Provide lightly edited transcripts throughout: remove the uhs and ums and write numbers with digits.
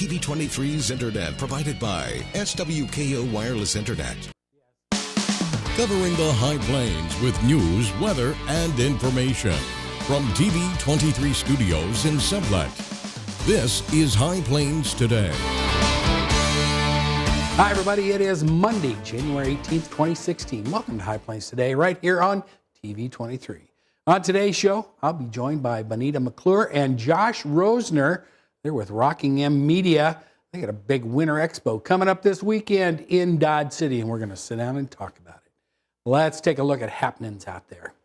TV23's Internet provided by SWKO Wireless Internet. Covering the High Plains with news, weather, and information. From TV23 Studios in Sublet, this is High Plains Today. Hi, everybody. It is Monday, January 18th, 2016. Welcome to High Plains Today, right here on TV23. On today's show, I'll be joined by Bonita McClure and Josh Roesener. They're with Rockingham Media. They got a big Winter Expo coming up this weekend in Dodge City, and we're going to sit down and talk about it. Let's take a look at happenings out there.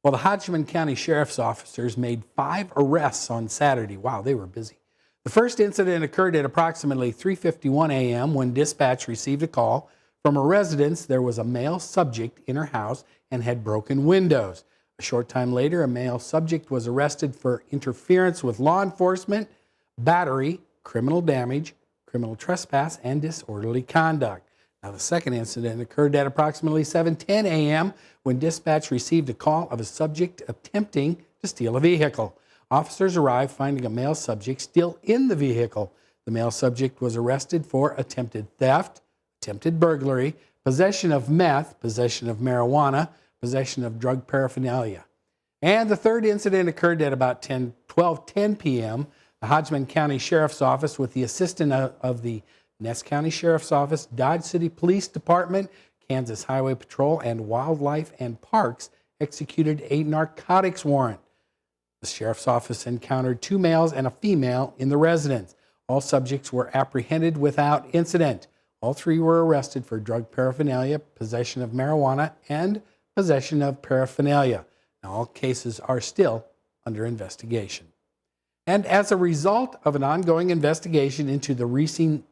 Well, the Hodgman County Sheriff's officers made 5 arrests on Saturday. Wow, they were busy. The first incident occurred at approximately 3:51 a.m. when dispatch received a call from a residence. There was a male subject in her house and had broken windows. A short time later, a male subject was arrested for interference with law enforcement, battery, criminal damage, criminal trespass, and disorderly conduct. Now, the second incident occurred at approximately 7:10 a.m. when dispatch received a call of a subject attempting to steal a vehicle. Officers arrived finding a male subject still in the vehicle. The male subject was arrested for attempted theft, attempted burglary, possession of meth, possession of marijuana, possession of drug paraphernalia. And the third incident occurred at about 12:10 p.m. The Hodgman County Sheriff's Office, with the assistance of the Ness County Sheriff's Office, Dodge City Police Department, Kansas Highway Patrol, and Wildlife and Parks, executed a narcotics warrant. The Sheriff's Office encountered 2 males and a female in the residence. All subjects were apprehended without incident. All 3 were arrested for drug paraphernalia, possession of marijuana, and possession of paraphernalia. Now, all cases are still under investigation. And as a result of an ongoing investigation into the recent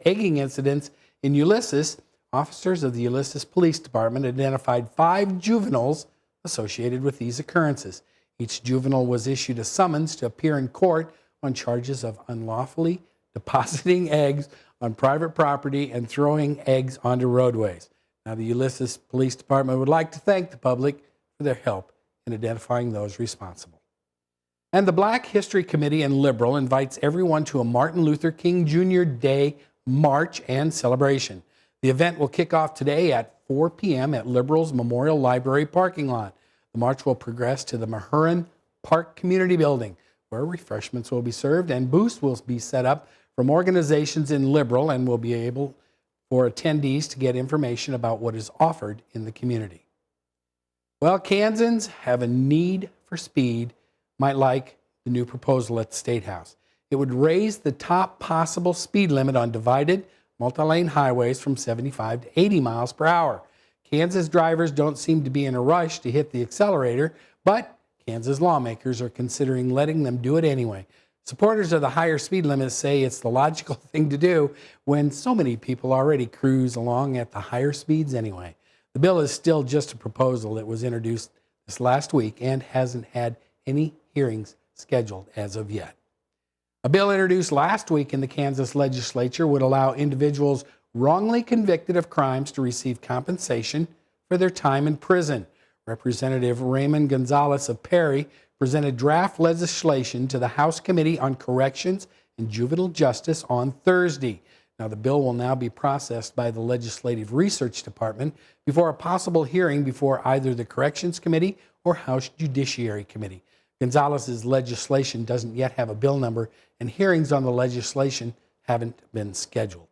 egging incidents in Ulysses, officers of the Ulysses Police Department identified 5 juveniles associated with these occurrences. Each juvenile was issued a summons to appear in court on charges of unlawfully depositing eggs on private property and throwing eggs onto roadways. Now, the Ulysses Police Department would like to thank the public for their help in identifying those responsible. And the Black History Committee and Liberal invites everyone to a Martin Luther King Jr. Day march and celebration. The event will kick off today at 4 p.m. at Liberal's Memorial Library parking lot. The march will progress to the Mahurin Park Community Building, where refreshments will be served and booths will be set up from organizations in Liberal and will be able for attendees to get information about what is offered in the community. Well, Kansans have a need for speed. Might like the new proposal at the State House. It would raise the top possible speed limit on divided multi-lane highways from 75 to 80 miles per hour. Kansas drivers don't seem to be in a rush to hit the accelerator, but Kansas lawmakers are considering letting them do it anyway. Supporters of the higher speed limit say it's the logical thing to do when so many people already cruise along at the higher speeds anyway. The bill is still just a proposal that was introduced this last week and hasn't had any hearings scheduled as of yet. A bill introduced last week in the Kansas legislature would allow individuals wrongly convicted of crimes to receive compensation for their time in prison. Representative Raymond Gonzalez of Perry presented draft legislation to the House Committee on Corrections and Juvenile Justice on Thursday. Now, the bill will now be processed by the Legislative Research Department before a possible hearing before either the Corrections Committee or House Judiciary Committee. Gonzalez's legislation doesn't yet have a bill number, and hearings on the legislation haven't been scheduled.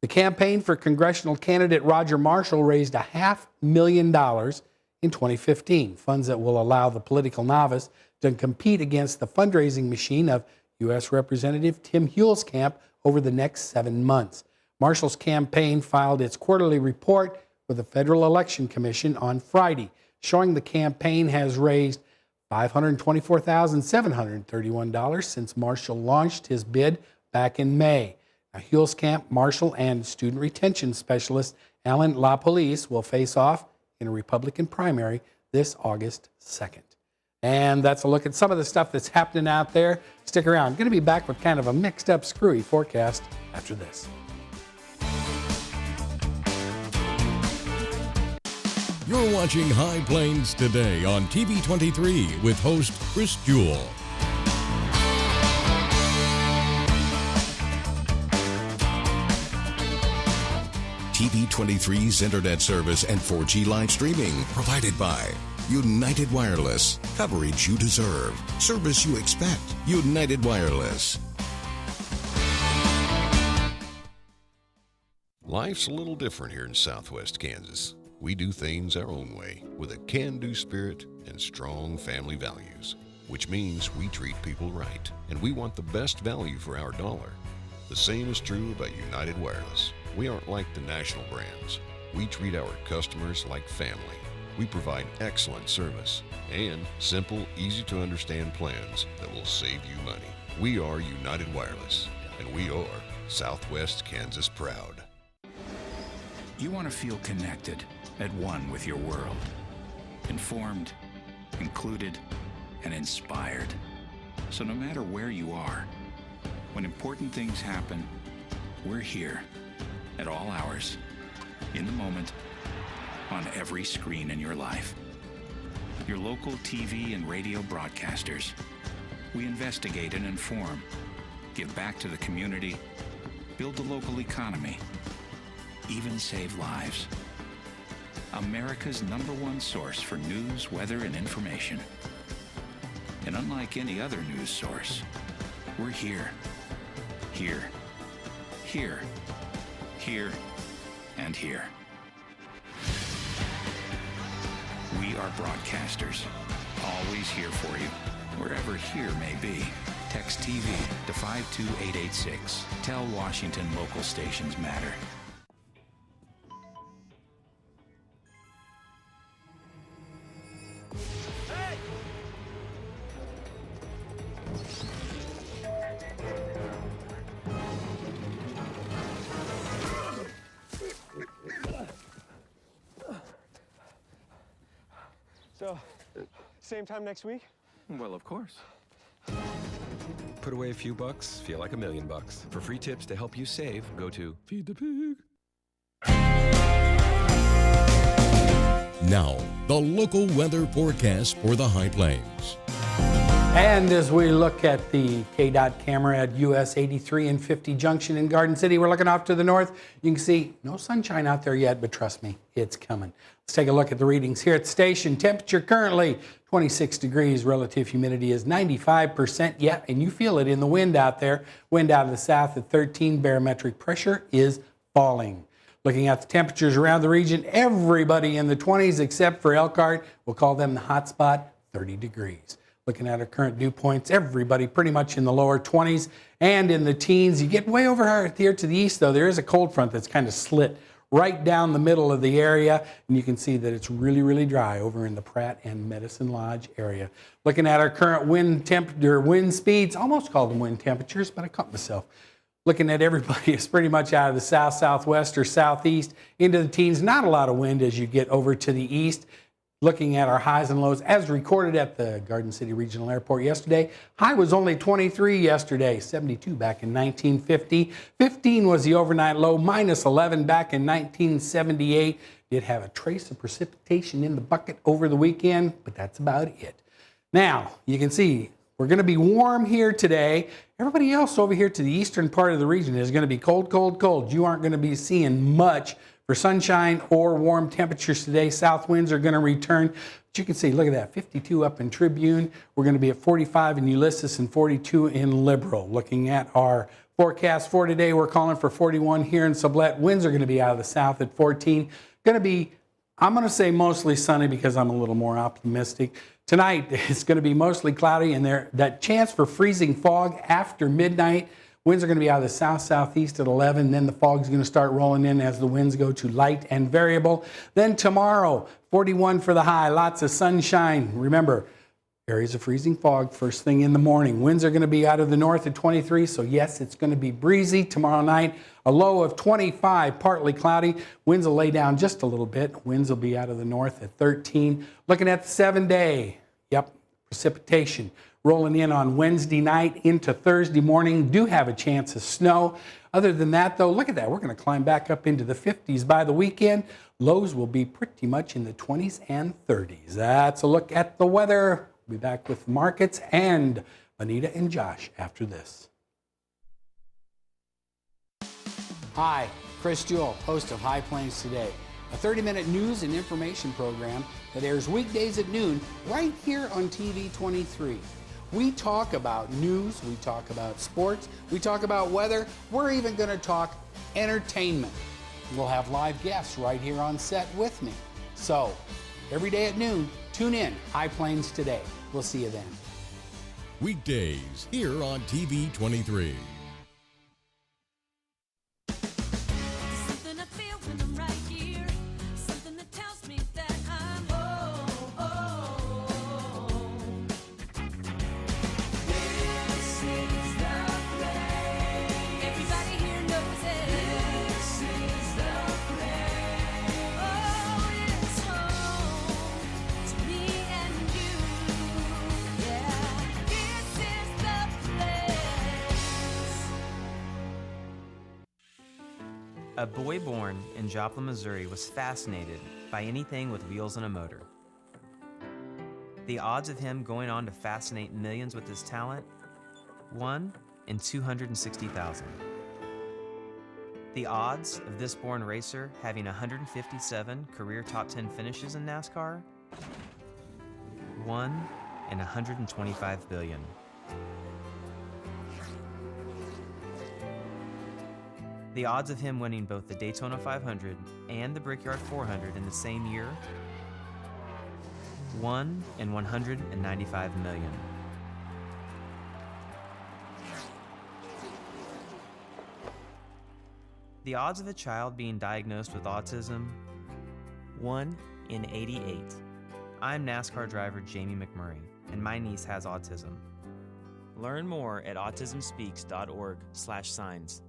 The campaign for congressional candidate Roger Marshall raised $500,000 in 2015, funds that will allow the political novice to compete against the fundraising machine of U.S. Representative Tim Huelskamp over the next 7 months. Marshall's campaign filed its quarterly report with the Federal Election Commission on Friday, showing the campaign has raised $524,731 since Marshall launched his bid back in May. Now, Huelskamp, Marshall, and student retention specialist Alan LaPolice will face off in a Republican primary this August 2nd. And that's a look at some of the stuff that's happening out there. Stick around. I'm going to be back with kind of a mixed up, screwy forecast after this. You're watching High Plains Today on TV23 with host Chris Jewell. TV23's internet service and 4G live streaming. Provided by United Wireless. Coverage you deserve. Service you expect. United Wireless. Life's a little different here in Southwest Kansas. We do things our own way with a can-do spirit and strong family values, which means we treat people right, and we want the best value for our dollar. The same is true about United Wireless. We aren't like the national brands. We treat our customers like family. We provide excellent service and simple, easy-to-understand plans that will save you money. We are United Wireless, and we are Southwest Kansas proud. You want to feel connected, at one with your world. Informed, included, and inspired. So no matter where you are, when important things happen, we're here at all hours, in the moment, on every screen in your life. Your local TV and radio broadcasters. We investigate and inform, give back to the community, build the local economy, even save lives. America's #1 source for news, weather, and information. And unlike any other news source, we're here, here, here, here, and here. We are broadcasters, always here for you, wherever here may be. Text TV to 52886. Tell Washington local stations matter. So, same time next week? Well, of course. Put away a few bucks, feel like $1 million. For free tips to help you save, go to Feed the Pig. Now, the local weather forecast for the High Plains. And as we look at the KDOT camera at US 83 and 50 Junction in Garden City, we're looking off to the north. You can see no sunshine out there yet, but trust me, it's coming. Let's take a look at the readings here at the station. Temperature currently 26 degrees. Relative humidity is 95%. Yeah, and you feel it in the wind out there. Wind out of the south at 13. Barometric pressure is falling. Looking at the temperatures around the region, everybody in the 20s except for Elkhart. We'll call them the hot spot, 30 degrees. Looking at our current dew points, everybody pretty much in the lower 20s and in the teens. You get way over here to the east, though. There is a cold front that's kind of slit right down the middle of the area, and you can see that it's really, really dry over in the Pratt and Medicine Lodge area. Looking at our current wind speeds, almost called them wind temperatures, but I caught myself. Looking at everybody, it's pretty much out of the south, southwest, or southeast into the teens. Not a lot of wind as you get over to the east. Looking at our highs and lows as recorded at the Garden City Regional Airport yesterday. High was only 23 yesterday, 72 back in 1950. 15 was the overnight low, minus 11 back in 1978. Did have a trace of precipitation in the bucket over the weekend, but that's about it. Now, you can see we're going to be warm here today. Everybody else over here to the eastern part of the region is going to be cold, cold, cold. You aren't going to be seeing much for sunshine or warm temperatures today. South winds are going to return. But you can see, look at that, 52 up in Tribune. We're going to be at 45 in Ulysses and 42 in Liberal. Looking at our forecast for today, we're calling for 41 here in Sublette. Winds are going to be out of the south at 14. Going to be, I'm going to say mostly sunny because I'm a little more optimistic. Tonight, it's going to be mostly cloudy, and that chance for freezing fog after midnight. Winds are going to be out of the south-southeast at 11. Then the fog's going to start rolling in as the winds go to light and variable. Then tomorrow, 41 for the high. Lots of sunshine. Remember, areas of freezing fog first thing in the morning. Winds are going to be out of the north at 23. So, yes, it's going to be breezy tomorrow night. A low of 25, partly cloudy. Winds will lay down just a little bit. Winds will be out of the north at 13. Looking at the 7-day. Yep, precipitation. Rolling in on Wednesday night into Thursday morning. Do have a chance of snow. Other than that, though, look at that. We're going to climb back up into the 50s by the weekend. Lows will be pretty much in the 20s and 30s. That's a look at the weather. We'll be back with markets and Bonita and Josh after this. Hi, Chris Jewell, host of High Plains Today, a 30-minute news and information program that airs weekdays at noon right here on TV23. We talk about news, we talk about sports, we talk about weather, we're even going to talk entertainment. We'll have live guests right here on set with me. So, every day at noon, tune in, High Plains Today. We'll see you then. Weekdays here on TV23. Something I feel when I'm right here. Something that tells me that I'm home. This is the place. Everybody here knows it. This is the place. Oh, it's home to me and you. Yeah, this is the place. A boy born in Joplin, Missouri was fascinated by anything with wheels and a motor. The odds of him going on to fascinate millions with his talent? 1 in 260,000. The odds of this born racer having 157 career top 10 finishes in NASCAR? 1 in 125 billion. The odds of him winning both the Daytona 500 and the Brickyard 400 in the same year? 1 in 195 million. The odds of a child being diagnosed with autism? 1 in 88. I'm NASCAR driver Jamie McMurray, and my niece has autism. Learn more at autismspeaks.org/signs.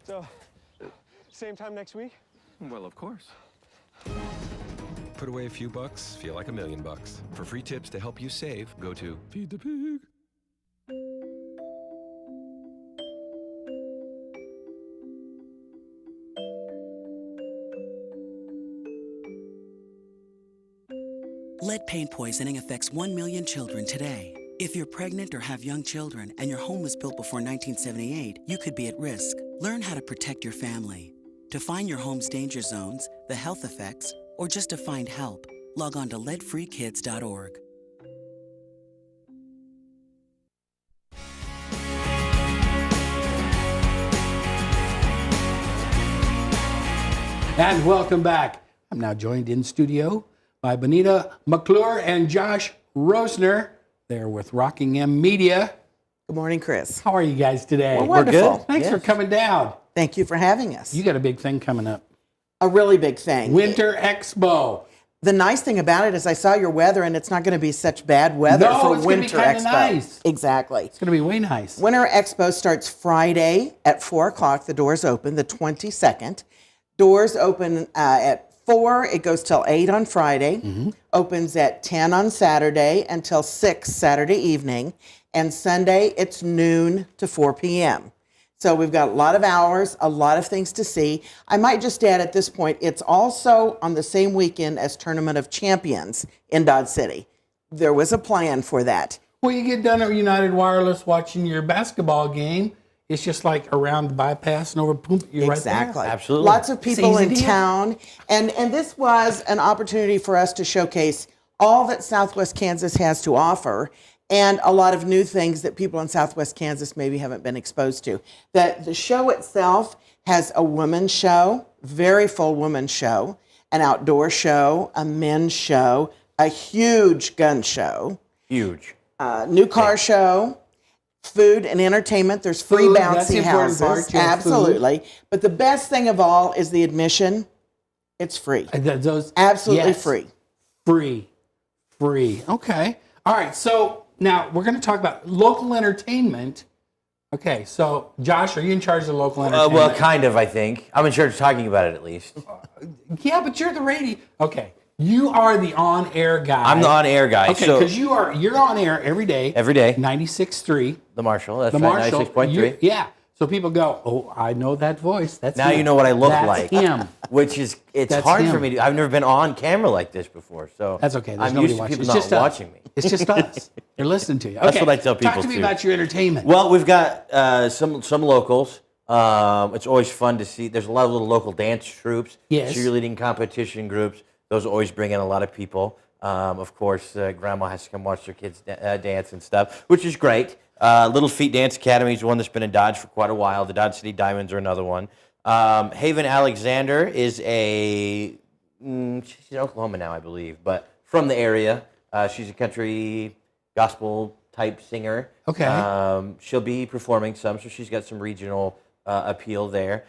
So, same time next week? Well, of course. Put away a few bucks, feel like $1 million. For free tips to help you save, go to Feed the Pig. Lead paint poisoning affects 1 million children today. If you're pregnant or have young children and your home was built before 1978, you could be at risk. Learn how to protect your family. To find your home's danger zones, the health effects, or just to find help, log on to leadfreekids.org. And welcome back. I'm now joined in studio by Bonita McClure and Josh Roesener. They're with Rockingham Media. Good morning, Chris. How are you guys today? We're wonderful. Thanks for coming down. Thank you for having us. You got a big thing coming up. A really big thing. Winter Expo. The nice thing about it is I saw your weather, and it's not going to be such bad weather No, for it's gonna be Winter kinda Expo. nice. Exactly. It's going to be way nice. Winter Expo starts Friday at 4 o'clock. The doors open, the 22nd. Doors open at 4. It goes till 8 on Friday. Opens at 10 on Saturday until 6 Saturday evening. And Sunday, it's noon to 4 p.m. So we've got a lot of hours, a lot of things to see. I might just add at this point, it's also on the same weekend as Tournament of Champions in Dodge City. There was a plan for that. Well, you get done at United Wireless watching your basketball game. It's just like around the bypass and over, boom, you're Exactly. right there. Absolutely. Lots of people It's easy in to do. town. And this was an opportunity for us to showcase all that Southwest Kansas has to offer and a lot of new things that people in Southwest Kansas maybe haven't been exposed to. The show itself has a women's show, very full women's show, an outdoor show, a men's show, a huge gun show, Huge. new car show, food and entertainment. There's free Food, that's the bouncy important houses. part, yeah, Absolutely. But the best thing of all is the admission. It's free. Those, Absolutely yes, free. Free. Okay. All right. So now we're going to talk about local entertainment. Okay. So Josh, are you in charge of the local entertainment? Well, kind of, I think. I'm in charge of talking about it at least. Yeah, but you're the radio. Okay. You are the on-air guy. I'm the on-air guy. Okay, so because you're on air every day. Every day. 96.3. The Marshal. That's The right, Marshal. 96.3. Yeah. So people go, oh, I know that voice. That's Now him. you know what I look That's like. him. Which is, it's That's hard him. for me to, I've never been on camera like this before. So That's okay. There's I'm nobody used to watching. people It's not just us. watching me. It's just us. They're listening to you. That's Okay. what I tell Talk people, to me too. about your entertainment. Well, we've got some locals. It's always fun to see. There's a lot of little local dance troops, Yes. cheerleading competition groups. Those always bring in a lot of people. Of course, grandma has to come watch their kids dance and stuff, which is great. Little Feet Dance Academy is one that's been in Dodge for quite a while. The Dodge City Diamonds are another one. Haven Alexander is she's in Oklahoma now, I believe, but from the area. She's a country gospel type singer. Okay. She'll be performing some, so she's got some regional appeal there.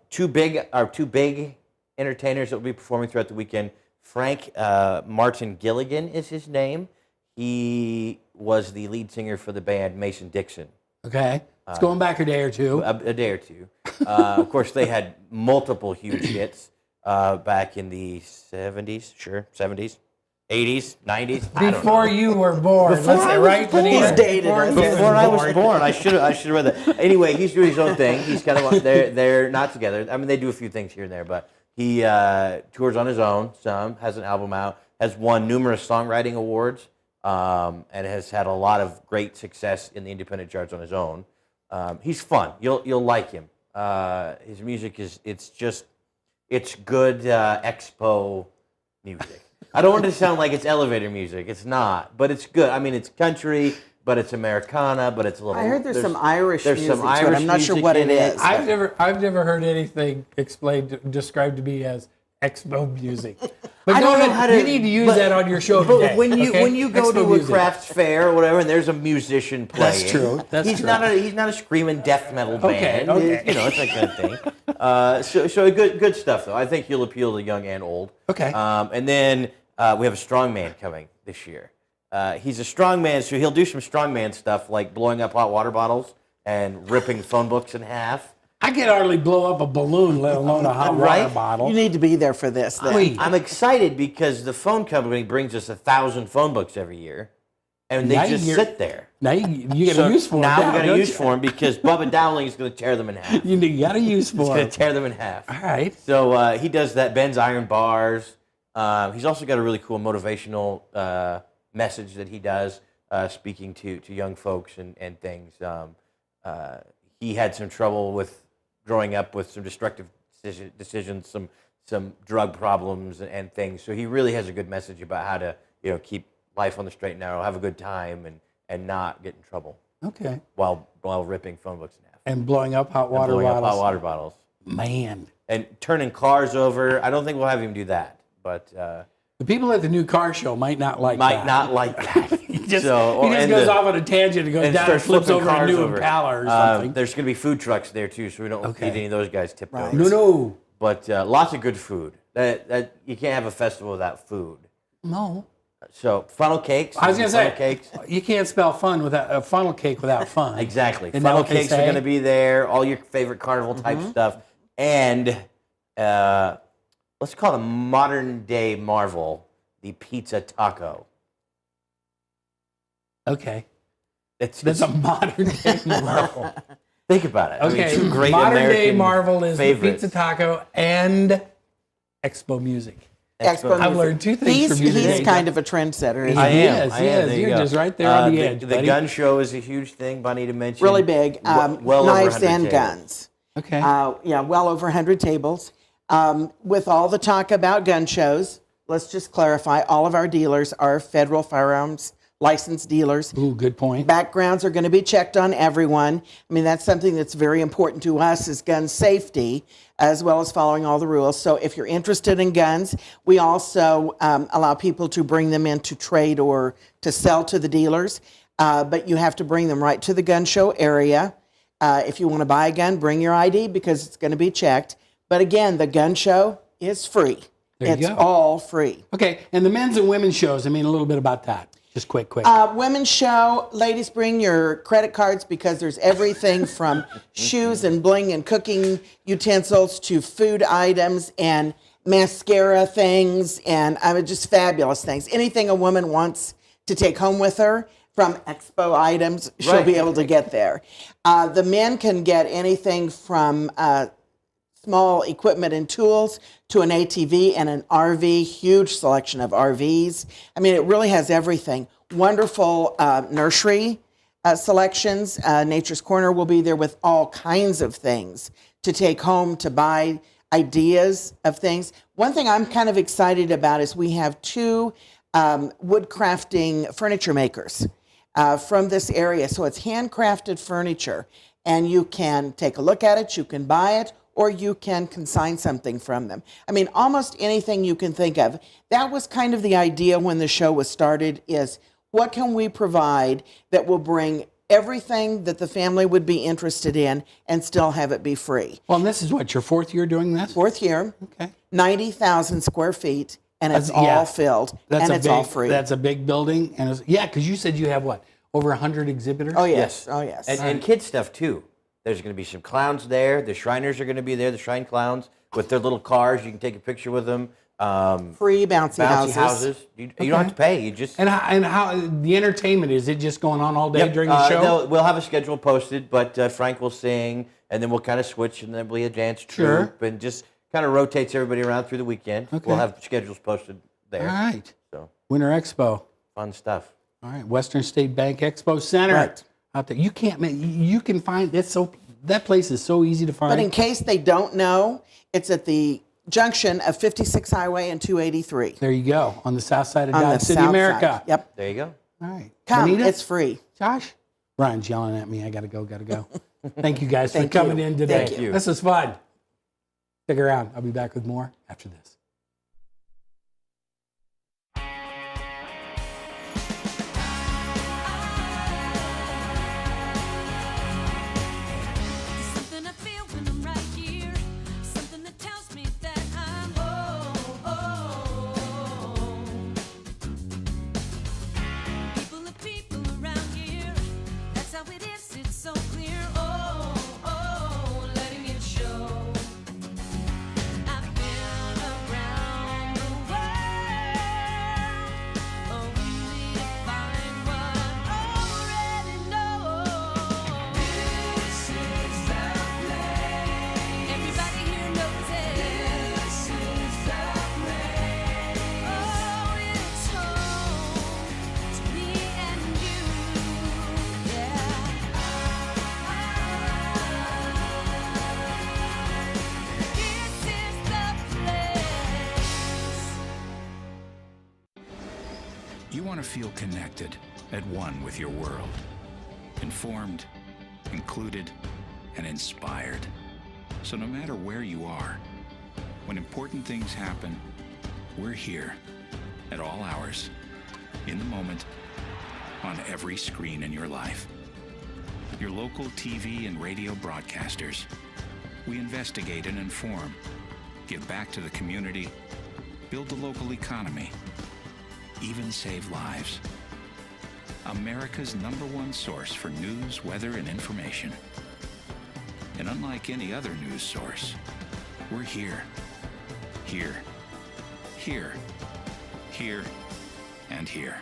Two big entertainers that will be performing throughout the weekend. Frank Martin Gilligan is his name. He was the lead singer for the band Mason Dixon. Okay. It's going back a day or two. A day or two. Of course, they had multiple huge hits back in the 70s, 80s, 90s. I don't Before know. you were born. Before Let's say, I was right? born. Bonita? He's dated Before us. you Before I was born. born, I should have read that. Anyway, he's doing his own thing. He's kind of they're not together. I mean, they do a few things here and there, but he tours on his own. Some has an album out. Has won numerous songwriting awards, and has had a lot of great success in the independent charts on his own. He's fun. You'll like him. His music it's good expo music. I don't want it to sound like it's elevator music. It's not, but it's good. I mean, it's country, but it's Americana, but it's a little. I heard there's some Irish there's music some to it. Irish I'm not sure music what in it it. is. I've never heard anything described to me as expo music. But I don't know how to. You need to use that on your show But today. when you okay? when you go Expo to a music. crafts fair or whatever, and there's a musician playing. That's true. That's he's true. not a screaming death metal Okay, band. okay. You know, it's that kind of thing. So good stuff though. I think he'll appeal to young and old. Okay. And then we have a strongman coming this year. He's a strongman, so he'll do some strongman stuff like blowing up hot water bottles and ripping phone books in half. I can hardly blow up a balloon, let alone a hot water Right? bottle. You need to be there for this. Then. I'm excited because the phone company brings us 1,000 phone books every year, and they Now just you're- sit there. Now you got So to use for them. now we're going to don't use you? for them because Bubba Dowling is going to tear them in half. You got to use He's for going them. to tear them in half. All right. So he does that. Ben's Iron Bars. He's also got a really cool motivational message that he does, speaking to young folks and things. He had some trouble with growing up with some destructive decisions, some drug problems and things. So he really has a good message about how to keep life on the straight and narrow, have a good time, and not get in trouble Okay. while ripping phone books in half. And blowing up hot And water blowing bottles. up hot water bottles. Man. and turning cars over. I don't think we'll have him do that, but The people at the new car show might not like that. He just goes off on a tangent and goes down and flips over a new Impala or something. There's going to be food trucks there too, so we don't need any of those guys tipped over. No. But lots of good food. That you can't have a festival without food. No. So funnel cakes. I was going to say, cakes. You can't spell fun without a funnel cake without fun. Exactly. Isn't Funnel that what they cakes are say? going to be there. All your favorite carnival type stuff, and let's call it a modern day marvel, the pizza taco. Okay. That's a modern day marvel. Think about it. Okay. I mean, two great modern American day marvel is the favorites. pizza taco and Expo music. I've learned two things from you today. He's kind of a trendsetter. Isn't I he? am. Yes. You're just right there on the edge, The buddy. gun show is a huge thing. Bonita mentioned Really big. well Knives over 100 and tables. guns. Okay. Well over 100 tables. With all the talk about gun shows, let's just clarify, all of our dealers are federal firearms licensed dealers. Ooh, good point. Backgrounds are going to be checked on everyone. I mean, that's something that's very important to us is gun safety, as well as following all the rules. So if you're interested in guns, we also allow people to bring them in to trade or to sell to the dealers. But you have to bring them right to the gun show area. If you want to buy a gun, bring your ID because it's going to be checked. But again, the gun show is free. It's all free. Okay, and the men's and women's shows, I mean, a little bit about that. Just quick. Women's show, ladies, bring your credit cards because there's everything from shoes and bling and cooking utensils to food items and mascara things and just fabulous things. Anything a woman wants to take home with her from Expo items, she'll be able to get there. The men can get anything from small equipment and tools to an ATV and an RV, huge selection of RVs. I mean, it really has everything. Wonderful nursery selections. Nature's Corner will be there with all kinds of things to take home, to buy ideas of things. One thing I'm kind of excited about is we have two wood crafting furniture makers from this area. So it's handcrafted furniture, and you can take a look at it, you can buy it, or you can consign something from them. I mean, almost anything you can think of. That was kind of the idea when the show was started, is what can we provide that will bring everything that the family would be interested in and still have it be free. Well, and this is what, your fourth year doing this? Fourth year. Okay. 90,000 square feet, and it's all filled, and it's all free. That's a big building. And because you said you have what, over 100 exhibitors? Oh, yes. Oh, yes. And kid stuff, too. There's going to be some clowns there. The Shriners are going to be there, the Shrine Clowns, with their little cars. You can take a picture with them. Free bouncy houses. You don't have to pay. You just And how the entertainment, is it just going on all day during the show? We'll have a schedule posted, but Frank will sing, and then we'll kind of switch, and then there'll be a dance troupe, and just kind of rotates everybody around through the weekend. Okay. We'll have schedules posted there. All right. So Winter Expo. fun stuff. All right. Western State Bank Expo Center. Right. Out there. You can find it. That place is so easy to find. But in case they don't know, it's at the junction of 56 Highway and 283. There you go, on the south side of On Dodge the City, south America. side. Yep. There you go. All right. Come, Bonita? it's free. Josh? Brian's yelling at me. I got to go. Thank you guys for Thank coming you. in today. Thank you. This was fun. Stick around. I'll be back with more after this. Something I feel when I'm right here. Something that tells me that I'm home. People are people around here. That's how it is. It's so clear. Letting it show. I've been around the world, only to find what I already know. This is the place. Everybody here knows it. This is the place. Oh, it's home to me and you. Yeah. This is the place. You want to feel connected, at one with your world. Informed, included, and inspired. So no matter where you are, When important things happen, we're here at all hours, in the moment, on every screen in your life. Your local TV and radio broadcasters. We investigate and inform, give back to the community, build the local economy, even save lives. America's #1 source for news, weather, and information. And unlike any other news source, we're here. Here. Here. Here. And here.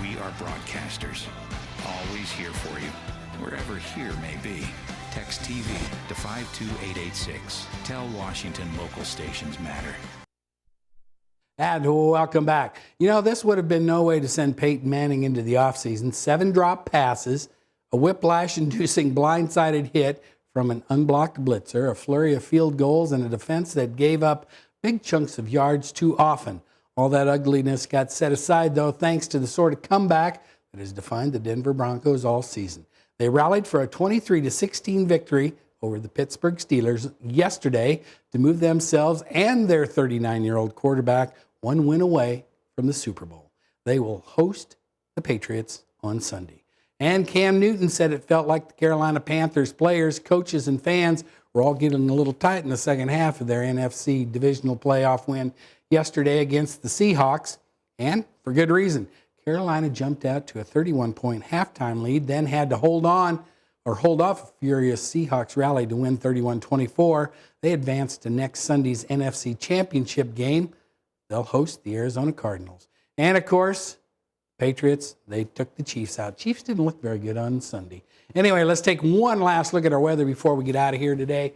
We are broadcasters, always here for you, wherever here may be. Text TV to 52886. Tell Washington local stations matter. And welcome back. You know, this would have been no way to send Peyton Manning into the offseason. 7 drop passes, a whiplash-inducing blindsided hit from an unblocked blitzer, a flurry of field goals, and a defense that gave up big chunks of yards too often. All that ugliness got set aside, though, thanks to the sort of comeback that has defined the Denver Broncos all season. They rallied for a 23-16 victory over the Pittsburgh Steelers yesterday to move themselves and their 39-year-old quarterback one win away from the Super Bowl. They will host the Patriots on Sunday. And Cam Newton said it felt like the Carolina Panthers players, coaches, and fans were all getting a little tight in the second half of their NFC divisional playoff win yesterday against the Seahawks, and for good reason. Carolina jumped out to a 31-point halftime lead, then had to hold off a furious Seahawks rally to win 31-24. They advanced to next Sunday's NFC Championship game. They'll host the Arizona Cardinals. And, of course, Patriots, they took the Chiefs out. Chiefs didn't look very good on Sunday. Anyway, let's take one last look at our weather before we get out of here today.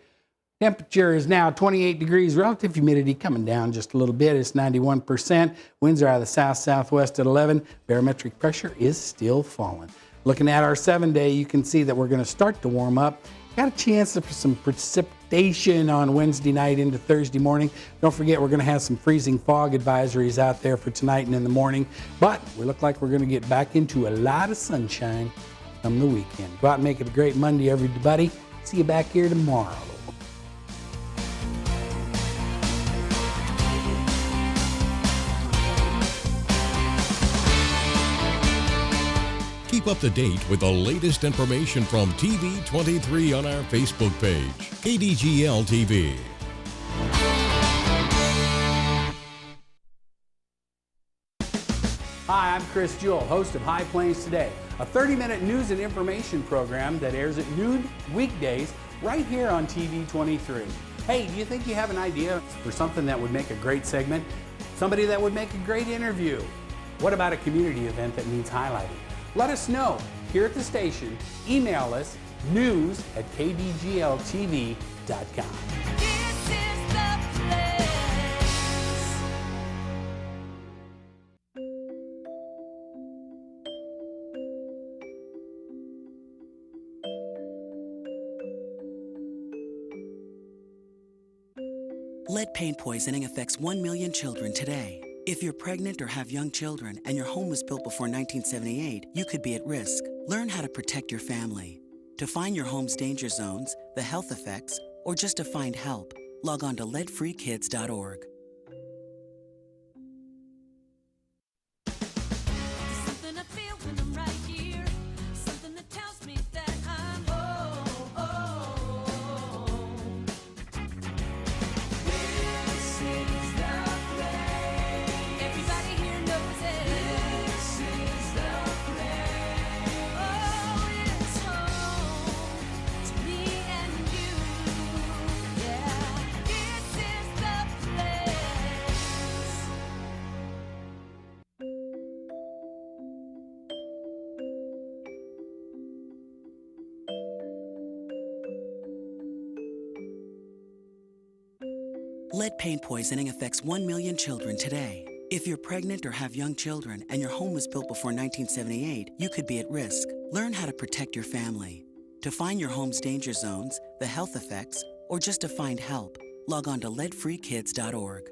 Temperature is now 28 degrees. Relative humidity coming down just a little bit. It's 91%. Winds are out of the south-southwest at 11. Barometric pressure is still falling. Looking at our 7-day, you can see that we're going to start to warm up. Got a chance for some precipitation on Wednesday night into Thursday morning. Don't forget, we're going to have some freezing fog advisories out there for tonight and in the morning. But we look like we're going to get back into a lot of sunshine come the weekend. Go out and make it a great Monday, everybody. See you back here tomorrow. Keep up to date with the latest information from TV23 on our Facebook page, KDGL TV. Hi, I'm Chris Jewell, host of High Plains Today, a 30-minute news and information program that airs at noon weekdays right here on TV23. Hey, do you think you have an idea for something that would make a great segment? Somebody that would make a great interview? What about a community event that needs highlighting? Let us know here at the station. Email us news@kdgltv.com. This is the place. Lead paint poisoning affects 1 million children today. If you're pregnant or have young children and your home was built before 1978, you could be at risk. Learn how to protect your family. To find your home's danger zones, the health effects, or just to find help, log on to leadfreekids.org. Something I feel when I'm right here. Something that tells me that I'm home. This is the place. Everybody here knows it. This is the place. Oh, it's home to me and you. Yeah, this is the place. Lead paint poisoning affects 1 million children today. If you're pregnant or have young children and your home was built before 1978, you could be at risk. Learn how to protect your family. To find your home's danger zones, the health effects, or just to find help, log on to leadfreekids.org.